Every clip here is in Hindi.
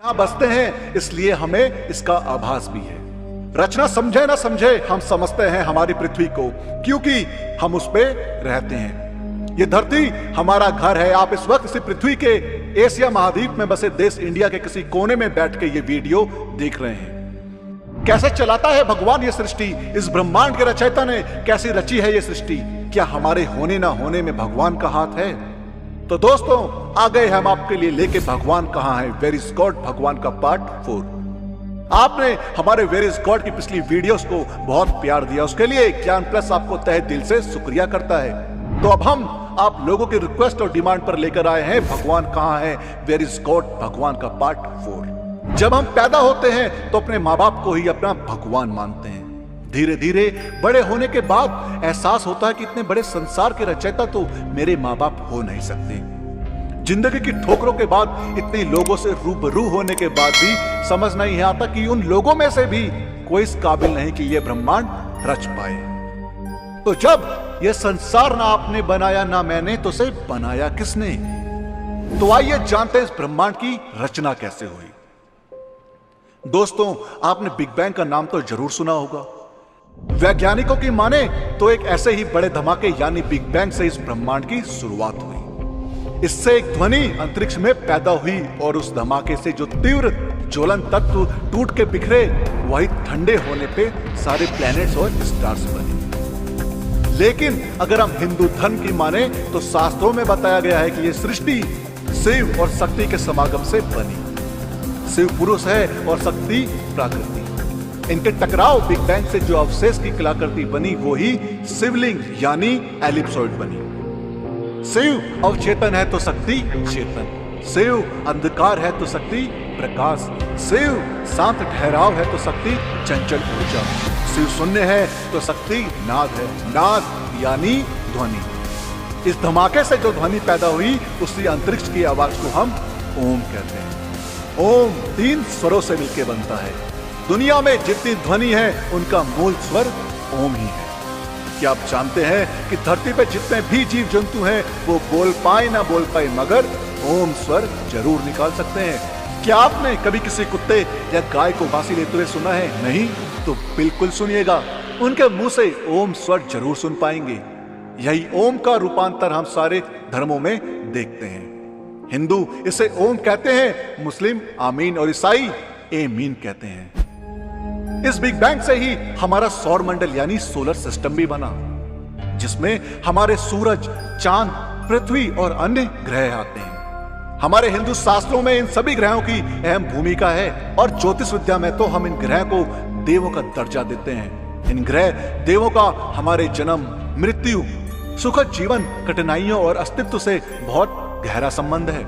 यहाँ बसते हैं, इसलिए हमें इसका आभास भी है। रचना समझे ना समझे, हम समझते हैं हमारी पृथ्वी को, क्योंकि हम उस पे रहते हैं। ये धरती हमारा घर है। आप इस वक्त इसी पृथ्वी के एशिया महाद्वीप में बसे देश इंडिया के किसी कोने में बैठ के ये वीडियो देख रहे हैं। कैसे चलाता है भगवान ये सृष्टि, इस ब्रह्मांड के रचयिता ने कैसी रची है ये सृष्टि। क्या हमारे होने ना होने में भगवान का हाथ है? तो दोस्तों, आ गए हम आपके लिए लेके भगवान कहां है, वेयर इज गॉड भगवान का पार्ट 4। आपने हमारे वेयर इज गॉड की पिछली वीडियोस को बहुत प्यार दिया, उसके लिए ज्ञान प्लस आपको तहे दिल से शुक्रिया करता है। तो अब हम आप लोगों की रिक्वेस्ट और डिमांड पर लेकर आए हैं भगवान कहां है, वेयर इज गॉड भगवान का पार्ट 4। जब हम पैदा होते हैं तो अपने माँ बाप को ही अपना भगवान मानते हैं। धीरे धीरे बड़े होने के बाद एहसास होता है कि इतने बड़े संसार के रचयिता तो मेरे माँ बाप हो नहीं सकते। जिंदगी की ठोकरों के बाद, इतने लोगों से रूबरू होने के बाद भी समझ नहीं आता कि उन लोगों में से भी कोई इस काबिल नहीं कि ये ब्रह्मांड रच पाए। तो जब ये संसार ना आपने बनाया ना मैंने, तो उसे बनाया किसने? तो आइए जानते हैं इस ब्रह्मांड की रचना कैसे हुई। दोस्तों, आपने बिग बैंग का नाम तो जरूर सुना होगा। वैज्ञानिकों की माने तो एक ऐसे ही बड़े धमाके यानी बिग बैंग से इस ब्रह्मांड की शुरुआत हुई। इससे एक ध्वनि अंतरिक्ष में पैदा हुई और उस धमाके से जो तीव्र ज्वलन तत्व टूट के बिखरे, वही ठंडे होने पे सारे प्लैनेट्स और स्टार्स बने। लेकिन अगर हम हिंदू धर्म की माने तो शास्त्रों में बताया गया है कि यह सृष्टि शिव और शक्ति के समागम से बनी। शिव पुरुष है और शक्ति प्रकृति। इनके टकराव बिग बैंग से जो अवशेष की कलाकृति बनी, वो ही शिवलिंग यानी एलिप्सॉइड बनी। शिव अवचेतन है तो शक्ति चेतन, शिव अंधकार है तो शक्ति प्रकाश, शिव शांत ठहराव है तो शक्ति चंचल ऊर्जा, शिव शून्य है तो शक्ति नाद है, नाद यानी ध्वनि। इस धमाके से जो ध्वनि पैदा हुई, उसी अंतरिक्ष की आवाज को हम ओम कहते हैं। ओम 3 स्वरों से मिलकर बनता है। दुनिया में जितनी ध्वनि है, उनका मूल स्वर ओम ही है। क्या आप जानते हैं कि धरती पर जितने भी जीव जंतु हैं, वो बोल पाए ना बोल पाए, मगर ओम स्वर जरूर निकाल सकते हैं। क्या आपने कभी किसी कुत्ते या गाय को बांसी लेते हुए सुना है? नहीं? तो बिल्कुल सुनिएगा, उनके मुंह से ओम स्वर जरूर सुन पाएंगे। यही ओम का रूपांतर हम सारे धर्मों में देखते हैं। हिंदू इसे ओम कहते हैं, मुस्लिम आमीन और ईसाई एमीन कहते हैं। इस बिग बैंग से ही हमारा सौर मंडल यानी सोलर सिस्टम भी बना, जिसमें हमारे सूरज, चांद, पृथ्वी और अन्य ग्रह आते हैं। हमारे हिंदू शास्त्रों में इन सभी ग्रहों की अहम भूमिका है और ज्योतिष विद्या में तो हम इन ग्रह को देवों का दर्जा देते हैं। इन ग्रह देवों का हमारे जन्म, मृत्यु, सुखद जीवन, कठिनाइयों और अस्तित्व से बहुत गहरा संबंध है।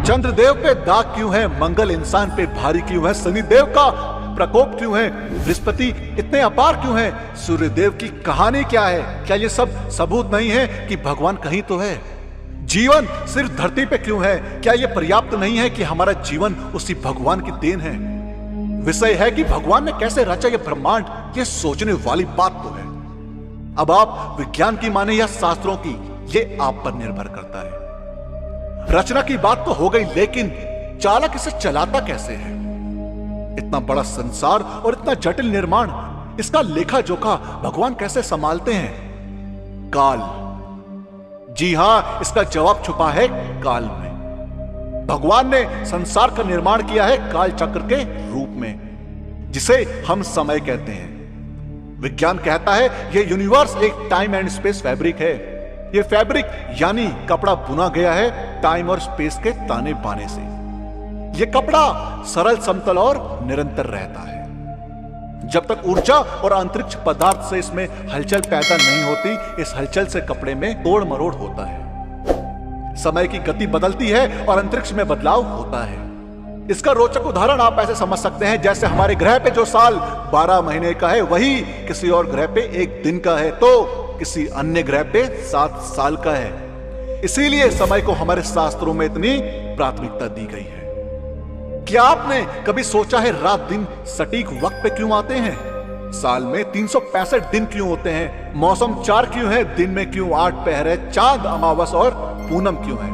चंद्रदेव पे दाग क्यों है, मंगल इंसान पे भारी क्यों है, शनिदेव का प्रकोप क्यों है, बृहस्पति इतने अपार क्यों है, सूर्यदेव की कहानी क्या है? क्या ये सब सबूत नहीं है कि भगवान कहीं तो है? जीवन सिर्फ धरती पे क्यों है? क्या ये पर्याप्त नहीं है कि हमारा जीवन उसी भगवान की देन है? विषय है कि भगवान ने कैसे रचा ये ब्रह्मांड, ये सोचने वाली बात तो है। अब आप विज्ञान की माने या शास्त्रों की, ये आप पर निर्भर करता है। रचना की बात तो हो गई, लेकिन चालक इसे चलाता कैसे है? इतना बड़ा संसार और इतना जटिल निर्माण, इसका लेखा जोखा भगवान कैसे संभालते हैं? काल। जी हां, इसका जवाब छुपा है काल में। भगवान ने संसार का निर्माण किया है काल चक्र के रूप में, जिसे हम समय कहते हैं। विज्ञान कहता है यह यूनिवर्स एक टाइम एंड स्पेस फैब्रिक है। यह फैब्रिक यानी कपड़ा बुना गया है टाइम और स्पेस के ताने बाने से। यह कपड़ा सरल, समतल और निरंतर रहता है। जब तक ऊर्जा और अंतरिक्ष पदार्थ से इसमें हलचल पैदा नहीं होती, इस हलचल से कपड़े में तोड़ मरोड़ होता है। समय की गति बदलती है और अंतरिक्ष में बदलाव होता है। इसका रोचक उदाहरण आप ऐसे समझ सकते हैं, जैसे हमारे ग्रह पे जो साल 12 महीने का है, वही किसी और ग्रह पे 1 दिन का है, तो किसी अन्य ग्रह पे 7 साल का है। इसीलिए समय को हमारे शास्त्रों में इतनी प्राथमिकता दी गई है। क्या आपने कभी सोचा है रात दिन सटीक वक्त पे क्यों आते हैं? साल में 365 दिन क्यों होते हैं? मौसम 4 क्यों है? दिन में क्यों 8 पहर है? चांद, अमावस और पूनम क्यों है?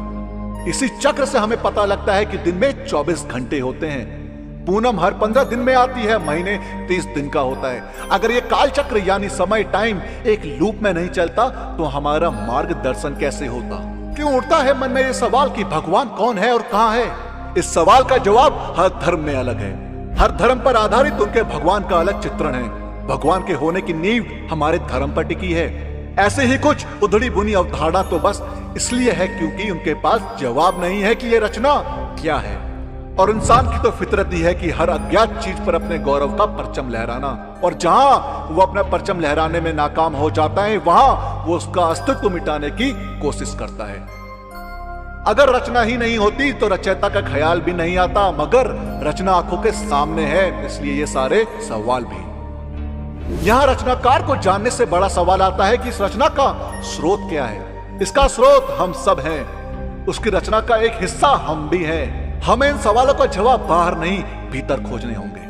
इसी चक्र से हमें पता लगता है कि दिन में 24 घंटे होते हैं। पूनम हर 15 दिन में आती है, महीने 30 दिन का होता है। अगर ये काल चक्र यानी समय टाइम एक लूप में नहीं चलता तो हमारा मार्गदर्शन कैसे होता? क्यों उठता है मन में ये सवाल कि भगवान कौन है और कहां है? इस सवाल का जवाब हर धर्म में अलग है। हर धर्म पर आधारित उनके भगवान का अलग चित्रण है। भगवान के होने की नींव हमारे धर्म पर टिकी है। ऐसे ही कुछ उधड़ी बुनी अवधारणा तो बस इसलिए है क्योंकि उनके पास जवाब नहीं है कि ये रचना क्या है। और इंसान की तो फितरत ही है कि हर अज्ञात चीज पर अपने गौरव का परचम लहराना, और जहां वो अपना परचम लहराने में नाकाम हो जाता है वहां वो उसका अस्तित्व मिटाने की कोशिश करता है। अगर रचना ही नहीं होती तो रचयिता का ख्याल भी नहीं आता, मगर रचना आंखों के सामने है, इसलिए ये सारे सवाल भी। यहां रचनाकार को जानने से बड़ा सवाल आता है कि इस रचना का स्रोत क्या है। इसका स्रोत हम सब हैं, उसकी रचना का एक हिस्सा हम भी हैं। हमें इन सवालों का जवाब बाहर नहीं भीतर खोजने होंगे।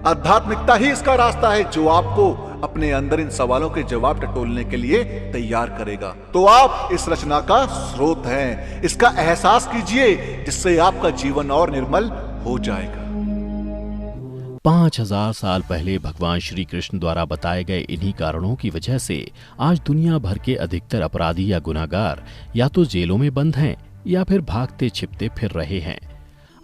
आध्यात्मिकता ही इसका रास्ता है जो आपको अपने अंदर इन सवालों के जवाब टटोलने के लिए तैयार करेगा। तो आप इस रचना का स्रोत हैं, इसका एहसास कीजिए जिससे आपका जीवन और निर्मल हो जाएगा। 5000 साल पहले भगवान श्री कृष्ण द्वारा बताए गए इन्हीं कारणों की वजह से आज दुनिया भर के अधिकतर अपराधी या गुनाहगार या तो जेलों में बंद हैं या फिर भागते छिपते फिर रहे हैं।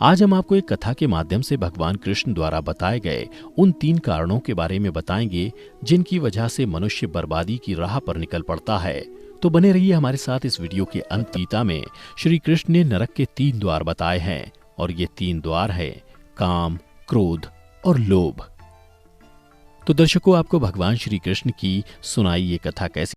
आज हम आपको एक कथा के माध्यम से भगवान कृष्ण द्वारा बताए गए उन 3 कारणों के बारे में बताएंगे जिनकी वजह से मनुष्य बर्बादी की राह पर निकल पड़ता है। तो बने रहिए हमारे साथ इस वीडियो के अंत। गीता में श्री कृष्ण ने नरक के 3 द्वार बताए हैं और ये 3 द्वार है काम, क्रोध और लोभ। तो दर्शकों, आपको भगवान श्री कृष्ण की सुनाई ये कथा कैसी